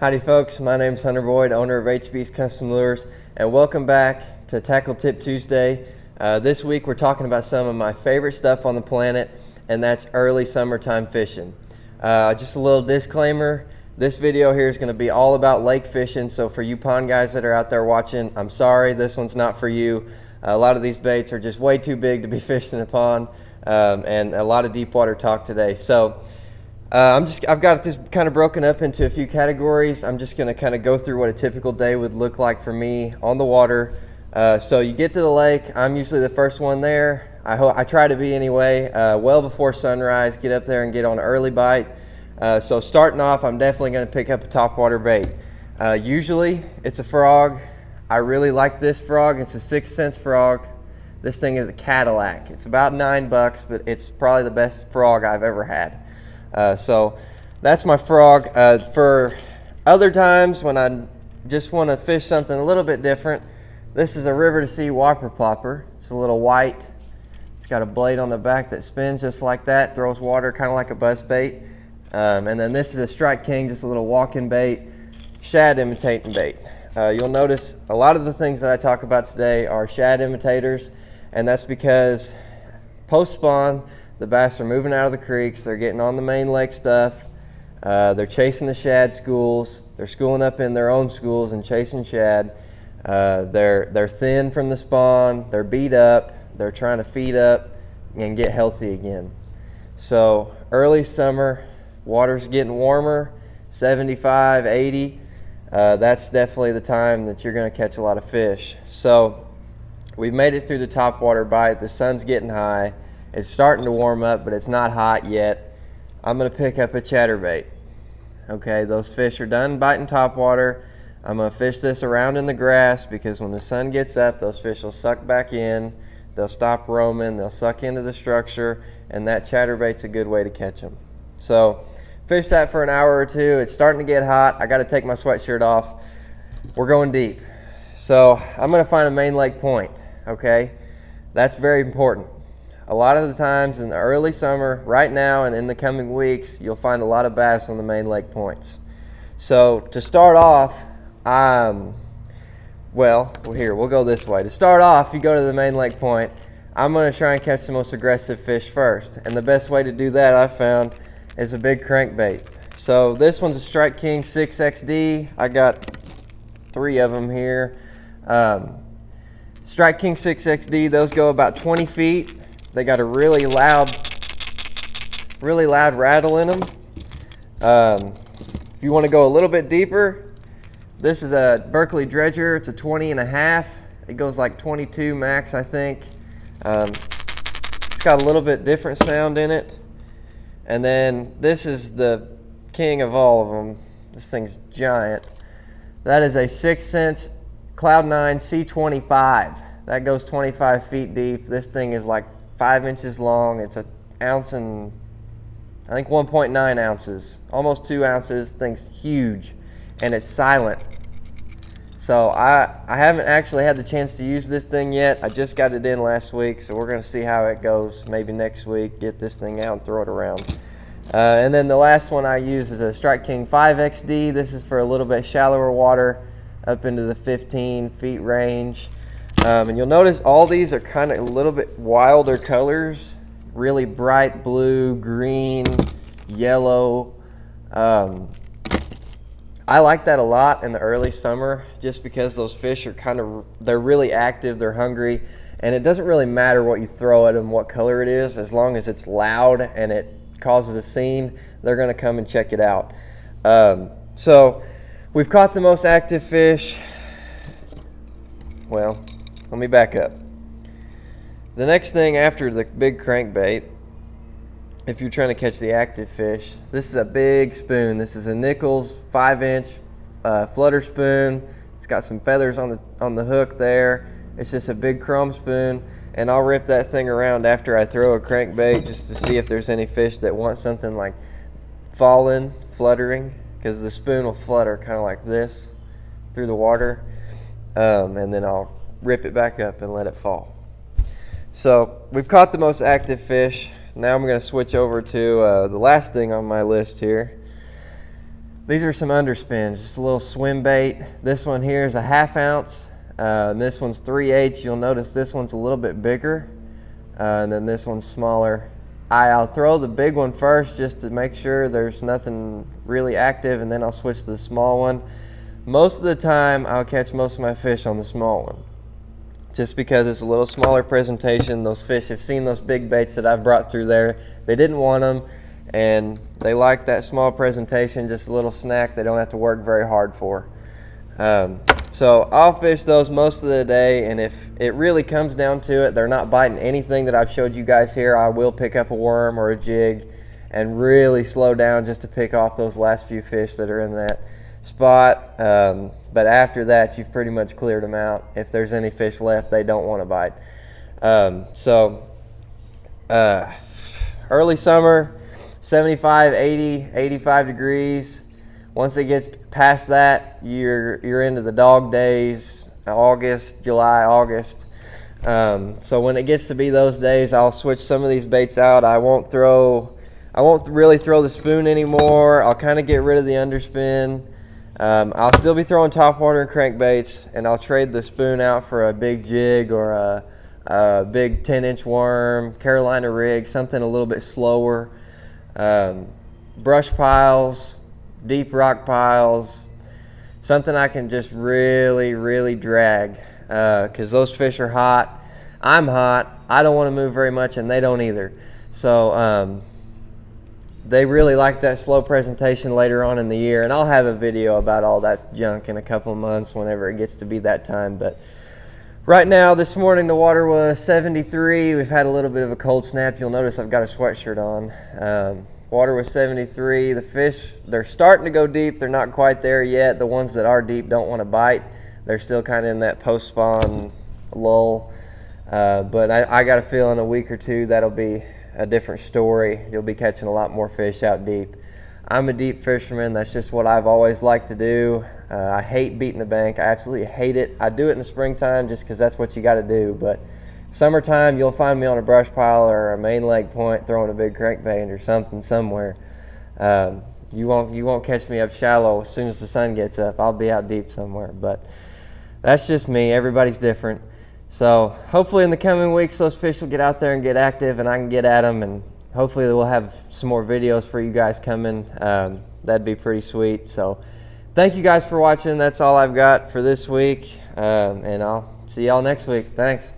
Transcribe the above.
Howdy folks, my name is Hunter Boyd, owner of HB's Custom Lures, and welcome back to Tackle Tip Tuesday. This week we're talking about some of my favorite stuff on the planet, and that's early summertime fishing. Just a little disclaimer, this video here is going to be all about lake fishing, so for you pond guys that are out there watching, I'm sorry, this one's not for you. A lot of these baits are just way too big to be fished in a pond, and a lot of deep water talk today. So I've got this kind of broken up into a few categories. I'm just going to kind of go through what a typical day would look like for me on the water. So you get to the lake, I'm usually the first one there. I try to be anyway, well before sunrise, get up there and get on an early bite. So starting off, I'm definitely going to pick up a topwater bait. Usually it's a frog. I really like this frog. It's a 6-cent frog. This thing is a Cadillac. It's about $9, but it's probably the best frog I've ever had. So that's my frog. For other times when I just want to fish something a little bit different, this is a river to sea whopper plopper. It's a little white. It's got a blade on the back that spins just like that, throws water kind of like a buzz bait. And then this is a Strike King, just a little walking bait, shad imitating bait. You'll notice a lot of the things that I talk about today are shad imitators, and that's because post-spawn, the bass are moving out of the creeks, they're getting on the main lake stuff, they're chasing the shad schools, they're schooling up in their own schools and chasing shad. They're thin from the spawn, they're beat up, they're trying to feed up and get healthy again. So early summer, water's getting warmer, 75, 80, that's definitely the time that you're going to catch a lot of fish. So we've made it through the topwater bite, the sun's getting high. It's starting to warm up, but it's not hot yet. I'm going to pick up a chatterbait. Okay, those fish are done biting topwater. I'm going to fish this around in the grass because when the sun gets up, those fish will suck back in. They'll stop roaming. They'll suck into the structure, and that chatterbait's a good way to catch them. So fish that for an hour or two. It's starting to get hot. I got to take my sweatshirt off. We're going deep. So I'm going to find a main lake point. Okay, that's very important. A lot of the times in the early summer, right now and in the coming weeks, you'll find a lot of bass on the main lake points. So to start off, we'll go this way. To start off, you go to the main lake point, I'm going to try and catch the most aggressive fish first. And the best way to do that, I've found, is a big crankbait. So this one's a Strike King 6XD. I got 3 of them here. Strike King 6XD, those go about 20 feet. They got a really loud rattle in them. If you want to go a little bit deeper, this is a Berkeley Dredger. It's a 20.5. It goes like 22 max, I think. It's got a little bit different sound in it. And then this is the king of all of them. This thing's giant. That is a 6-cent Cloud9 C25. That goes 25 feet deep. This thing is like 5 inches long. It's an ounce and I think 1.9 ounces, almost 2 ounces. Thing's huge, and it's silent. So I haven't actually had the chance to use this thing yet. I just got it in last week, so we're going to see how it goes. Maybe next week, get this thing out and throw it around. And then the last one I use is a Strike King 5XD. This is for a little bit shallower water, up into the 15 feet range. And you'll notice all these are kind of a little bit wilder colors, really bright blue, green, yellow. I like that a lot in the early summer just because those fish are they're really active, they're hungry, and it doesn't really matter what you throw at them, what color it is, as long as it's loud and it causes a scene, they're going to come and check it out. So we've caught the most active fish. Well, let me back up. The next thing after the big crankbait, if you're trying to catch the active fish, this is a big spoon. This is a Nichols 5-inch flutter spoon. It's got some feathers on the hook there. It's just a big chrome spoon, and I'll rip that thing around after I throw a crankbait just to see if there's any fish that want something like falling, fluttering, because the spoon will flutter kind of like this through the water, and then I'll rip it back up and let it fall. So we've caught the most active fish. Now I'm going to switch over to the last thing on my list here. These are some underspins, just a little swim bait. This one here is a 1/2 ounce, and this one's 3/8. You'll notice this one's a little bit bigger, and then this one's smaller. I'll throw the big one first just to make sure there's nothing really active, and then I'll switch to the small one. Most of the time, I'll catch most of my fish on the small one, just because it's a little smaller presentation. Those fish have seen those big baits that I've brought through there. They didn't want them, and they like that small presentation, just a little snack they don't have to work very hard for. So I'll fish those most of the day, and if it really comes down to it, they're not biting anything that I've showed you guys here, I will pick up a worm or a jig and really slow down just to pick off those last few fish that are in that spot. But after that, you've pretty much cleared them out. If there's any fish left, they don't want to bite. Early summer, 75, 80, 85 degrees. Once it gets past that, you're into the dog days, August, July, August. So when it gets to be those days, I'll switch some of these baits out. I won't really throw the spoon anymore. I'll kind of get rid of the underspin. I'll still be throwing topwater and crankbaits, and I'll trade the spoon out for a big jig or a big 10-inch worm, Carolina rig, something a little bit slower. Brush piles, deep rock piles, something I can just really drag, because those fish are hot. I'm hot. I don't want to move very much, and they don't either. So they really like that slow presentation later on in the year, and I'll have a video about all that junk in a couple of months whenever it gets to be that time. But right now, this morning, the water was 73. We've had a little bit of a cold snap. You'll notice I've got a sweatshirt on. Water was 73. The fish, they're starting to go deep. They're not quite there yet. The ones that are deep don't want to bite. They're still kind of in that post-spawn lull. But I got a feeling in a week or two that'll be a different story. You'll be catching a lot more fish out deep. I'm a deep fisherman. That's just what I've always liked to do. I hate beating the bank. I absolutely hate it. I do it in the springtime just because that's what you got to do. But summertime, you'll find me on a brush pile or a main leg point throwing a big crankbait or something somewhere. You won't catch me up shallow. As soon as the sun gets up, I'll be out deep somewhere. But that's just me. Everybody's different. So hopefully in the coming weeks, those fish will get out there and get active, and I can get at them, and hopefully we'll have some more videos for you guys coming. That'd be pretty sweet. So thank you guys for watching. That's all I've got for this week, and I'll see y'all next week. Thanks.